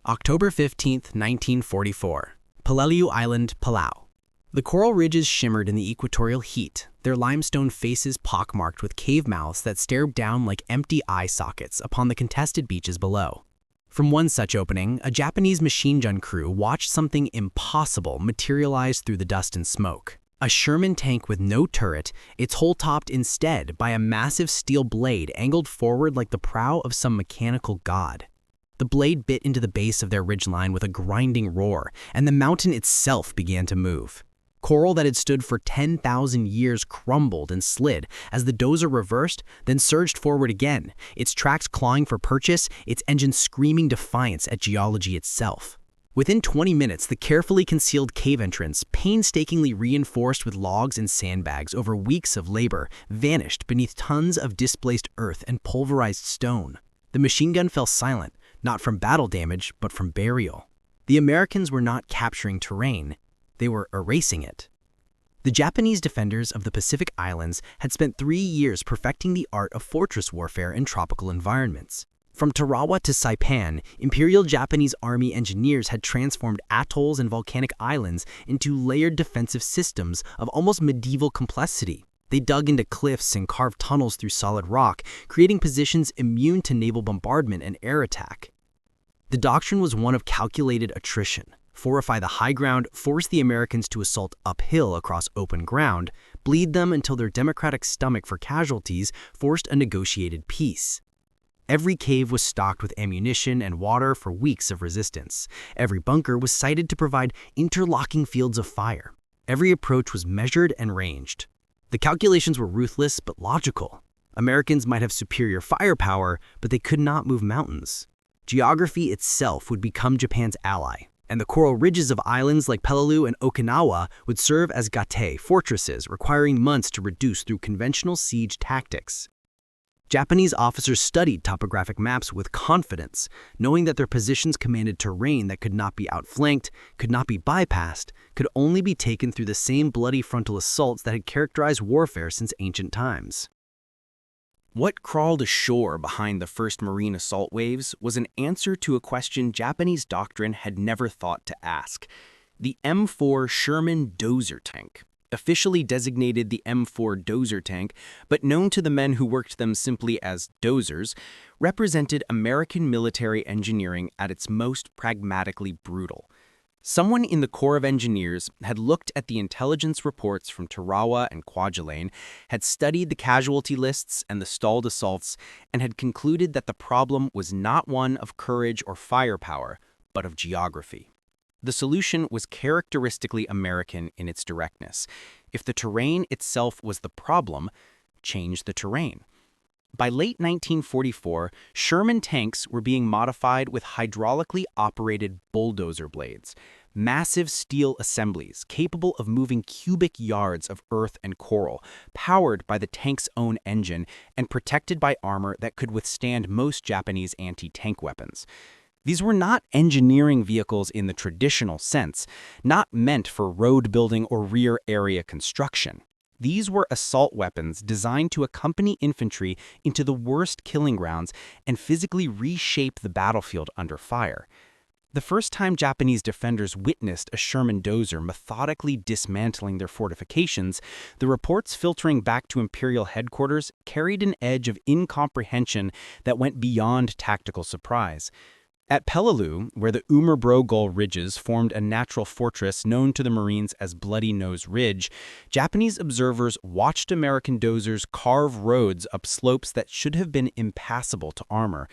October 15, 1944. Peleliu Island, Palau. The coral ridges shimmered in the equatorial heat, their limestone faces pockmarked with cave mouths that stared down like empty eye sockets upon the contested beaches below. From one such opening, a Japanese machine gun crew watched something impossible materialize through the dust and smoke. A Sherman tank with no turret, its hull topped instead by a massive steel blade angled forward like the prow of some mechanical god. The blade bit into the base of their ridgeline with a grinding roar, and the mountain itself began to move. Coral that had stood for 10,000 years crumbled and slid as the dozer reversed, then surged forward again, its tracks clawing for purchase, its engine screaming defiance at geology itself. Within 20 minutes, the carefully concealed cave entrance, painstakingly reinforced with logs and sandbags over weeks of labor, vanished beneath tons of displaced earth and pulverized stone. The machine gun fell silent, not from battle damage, but from burial. The Americans were not capturing terrain, they were erasing it. The Japanese defenders of the Pacific Islands had spent 3 years perfecting the art of fortress warfare in tropical environments. From Tarawa to Saipan, Imperial Japanese Army engineers had transformed atolls and volcanic islands into layered defensive systems of almost medieval complexity. They dug into cliffs and carved tunnels through solid rock, creating positions immune to naval bombardment and air attack. The doctrine was one of calculated attrition. Fortify the high ground, force the Americans to assault uphill across open ground, bleed them until their democratic stomach for casualties forced a negotiated peace. Every cave was stocked with ammunition and water for weeks of resistance. Every bunker was sited to provide interlocking fields of fire. Every approach was measured and ranged. The calculations were ruthless but logical. Americans might have superior firepower, but they could not move mountains. Geography itself would become Japan's ally, and the coral ridges of islands like Peleliu and Okinawa would serve as gate fortresses, requiring months to reduce through conventional siege tactics. Japanese officers studied topographic maps with confidence, knowing that their positions commanded terrain that could not be outflanked, could not be bypassed, could only be taken through the same bloody frontal assaults that had characterized warfare since ancient times. What crawled ashore behind the first marine assault waves was an answer to a question Japanese doctrine had never thought to ask. The M4 Sherman Dozer tank, officially designated the M4 Dozer tank, but known to the men who worked them simply as dozers, represented American military engineering at its most pragmatically brutal. Someone in the Corps of Engineers had looked at the intelligence reports from Tarawa and Kwajalein, had studied the casualty lists and the stalled assaults, and had concluded that the problem was not one of courage or firepower, but of geography. The solution was characteristically American in its directness. If the terrain itself was the problem, change the terrain. By late 1944, Sherman tanks were being modified with hydraulically operated bulldozer blades, massive steel assemblies capable of moving cubic yards of earth and coral, powered by the tank's own engine and protected by armor that could withstand most Japanese anti-tank weapons. These were not engineering vehicles in the traditional sense, not meant for road building or rear area construction. These were assault weapons designed to accompany infantry into the worst killing grounds and physically reshape the battlefield under fire. The first time Japanese defenders witnessed a Sherman Dozer methodically dismantling their fortifications, the reports filtering back to Imperial headquarters carried an edge of incomprehension that went beyond tactical surprise. At Peleliu, where the Umerbro ridges formed a natural fortress known to the Marines as Bloody Nose Ridge, Japanese observers watched American dozers carve roads up slopes that should have been impassable to armor.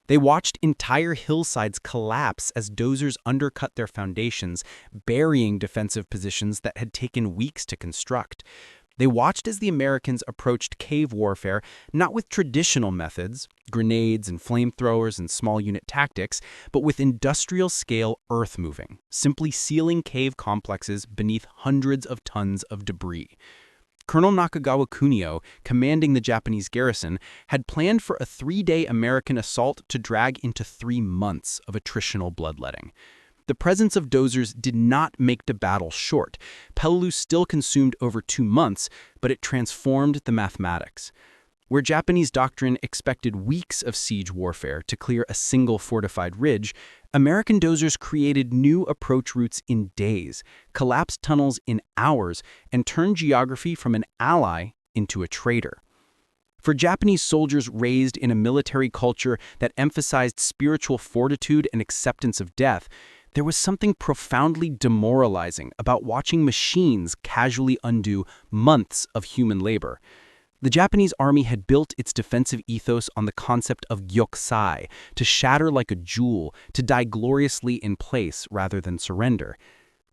They watched entire hillsides collapse as dozers undercut their foundations, burying defensive positions that had taken weeks to construct. They watched as the Americans approached cave warfare not with traditional methods, grenades and flamethrowers and small unit tactics, but with industrial-scale earth-moving, simply sealing cave complexes beneath hundreds of tons of debris. Colonel Nakagawa Kunio, commanding the Japanese garrison, had planned for a 3-day American assault to drag into 3 months of attritional bloodletting. The presence of dozers did not make the battle short. Peleliu still consumed over 2 months, but it transformed the mathematics. Where Japanese doctrine expected weeks of siege warfare to clear a single fortified ridge, American dozers created new approach routes in days, collapsed tunnels in hours, and turned geography from an ally into a traitor. For Japanese soldiers raised in a military culture that emphasized spiritual fortitude and acceptance of death, there was something profoundly demoralizing about watching machines casually undo months of human labor. The Japanese army had built its defensive ethos on the concept of gyokusai, to shatter like a jewel, to die gloriously in place rather than surrender.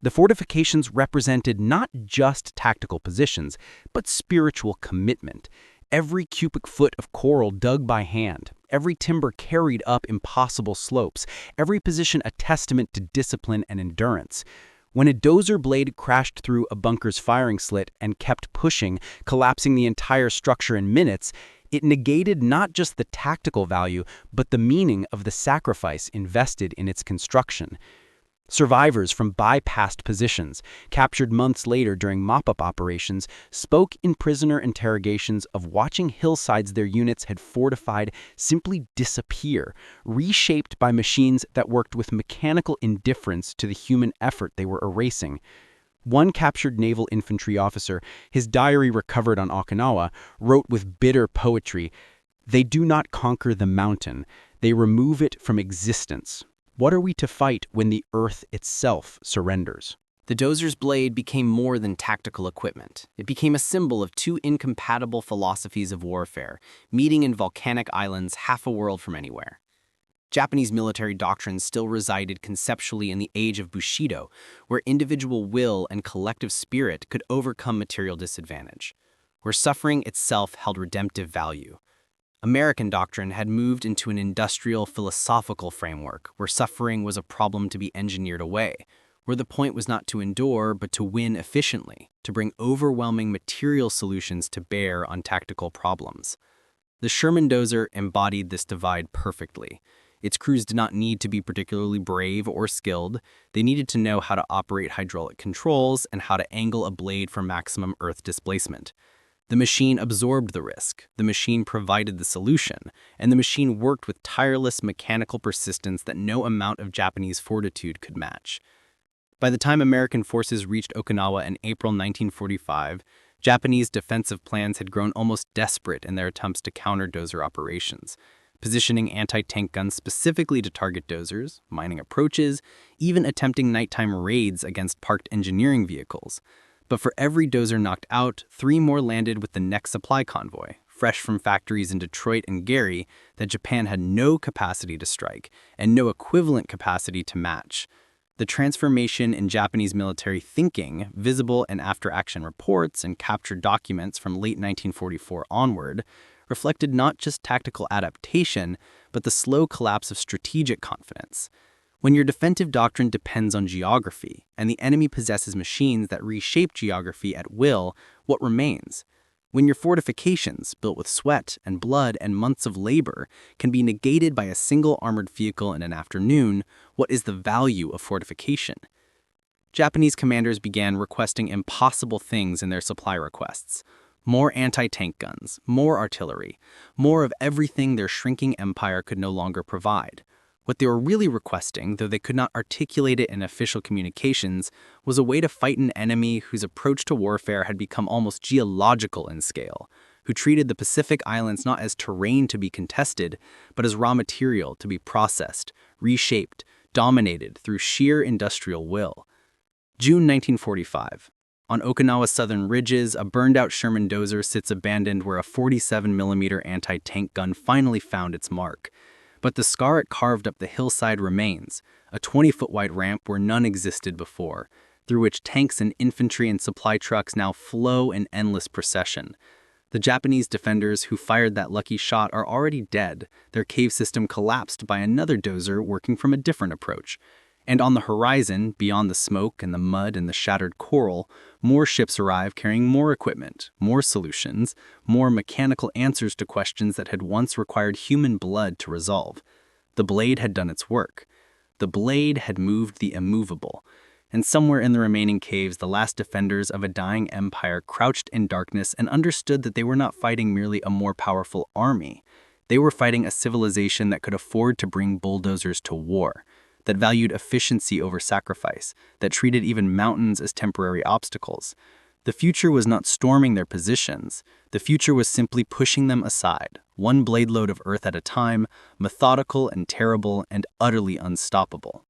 The fortifications represented not just tactical positions, but spiritual commitment. Every cubic foot of coral dug by hand, every timber carried up impossible slopes, every position a testament to discipline and endurance. When a dozer blade crashed through a bunker's firing slit and kept pushing, collapsing the entire structure in minutes, it negated not just the tactical value, but the meaning of the sacrifice invested in its construction. Survivors from bypassed positions, captured months later during mop-up operations, spoke in prisoner interrogations of watching hillsides their units had fortified simply disappear, reshaped by machines that worked with mechanical indifference to the human effort they were erasing. One captured naval infantry officer, his diary recovered on Okinawa, wrote with bitter poetry, "They do not conquer the mountain, they remove it from existence. What are we to fight when the earth itself surrenders?" The dozer's blade became more than tactical equipment. It became a symbol of two incompatible philosophies of warfare, meeting in volcanic islands half a world from anywhere. Japanese military doctrine still resided conceptually in the age of Bushido, where individual will and collective spirit could overcome material disadvantage, where suffering itself held redemptive value. American doctrine had moved into an industrial philosophical framework where suffering was a problem to be engineered away, where the point was not to endure but to win efficiently, to bring overwhelming material solutions to bear on tactical problems. The Sherman Dozer embodied this divide perfectly. Its crews did not need to be particularly brave or skilled. They needed to know how to operate hydraulic controls and how to angle a blade for maximum earth displacement. The machine absorbed the risk, the machine provided the solution, and the machine worked with tireless mechanical persistence that no amount of Japanese fortitude could match. By the time American forces reached Okinawa in April 1945, Japanese defensive plans had grown almost desperate in their attempts to counter dozer operations, positioning anti-tank guns specifically to target dozers, mining approaches, even attempting nighttime raids against parked engineering vehicles. But for every dozer knocked out, 3 more landed with the next supply convoy, fresh from factories in Detroit and Gary that Japan had no capacity to strike and no equivalent capacity to match. The transformation in Japanese military thinking, visible in after-action reports and captured documents from late 1944 onward, reflected not just tactical adaptation, but the slow collapse of strategic confidence. When your defensive doctrine depends on geography, and the enemy possesses machines that reshape geography at will, what remains? When your fortifications, built with sweat and blood and months of labor, can be negated by a single armored vehicle in an afternoon, what is the value of fortification? Japanese commanders began requesting impossible things in their supply requests. More anti-tank guns, more artillery, more of everything their shrinking empire could no longer provide. What they were really requesting, though they could not articulate it in official communications, was a way to fight an enemy whose approach to warfare had become almost geological in scale, who treated the Pacific Islands not as terrain to be contested, but as raw material to be processed, reshaped, dominated through sheer industrial will. June 1945. On Okinawa's southern ridges, a burned-out Sherman Dozer sits abandoned where a 47mm anti-tank gun finally found its mark. But the scar it carved up the hillside remains, a 20-foot wide ramp where none existed before, through which tanks and infantry and supply trucks now flow in endless procession. The Japanese defenders who fired that lucky shot are already dead, their cave system collapsed by another dozer working from a different approach. And on the horizon, beyond the smoke and the mud and the shattered coral, more ships arrive carrying more equipment, more solutions, more mechanical answers to questions that had once required human blood to resolve. The blade had done its work. The blade had moved the immovable. And somewhere in the remaining caves, the last defenders of a dying empire crouched in darkness and understood that they were not fighting merely a more powerful army. They were fighting a civilization that could afford to bring bulldozers to war. that valued efficiency over sacrifice, that treated even mountains as temporary obstacles. The future was not storming their positions. The future was simply pushing them aside, one blade load of earth at a time, methodical and terrible and utterly unstoppable.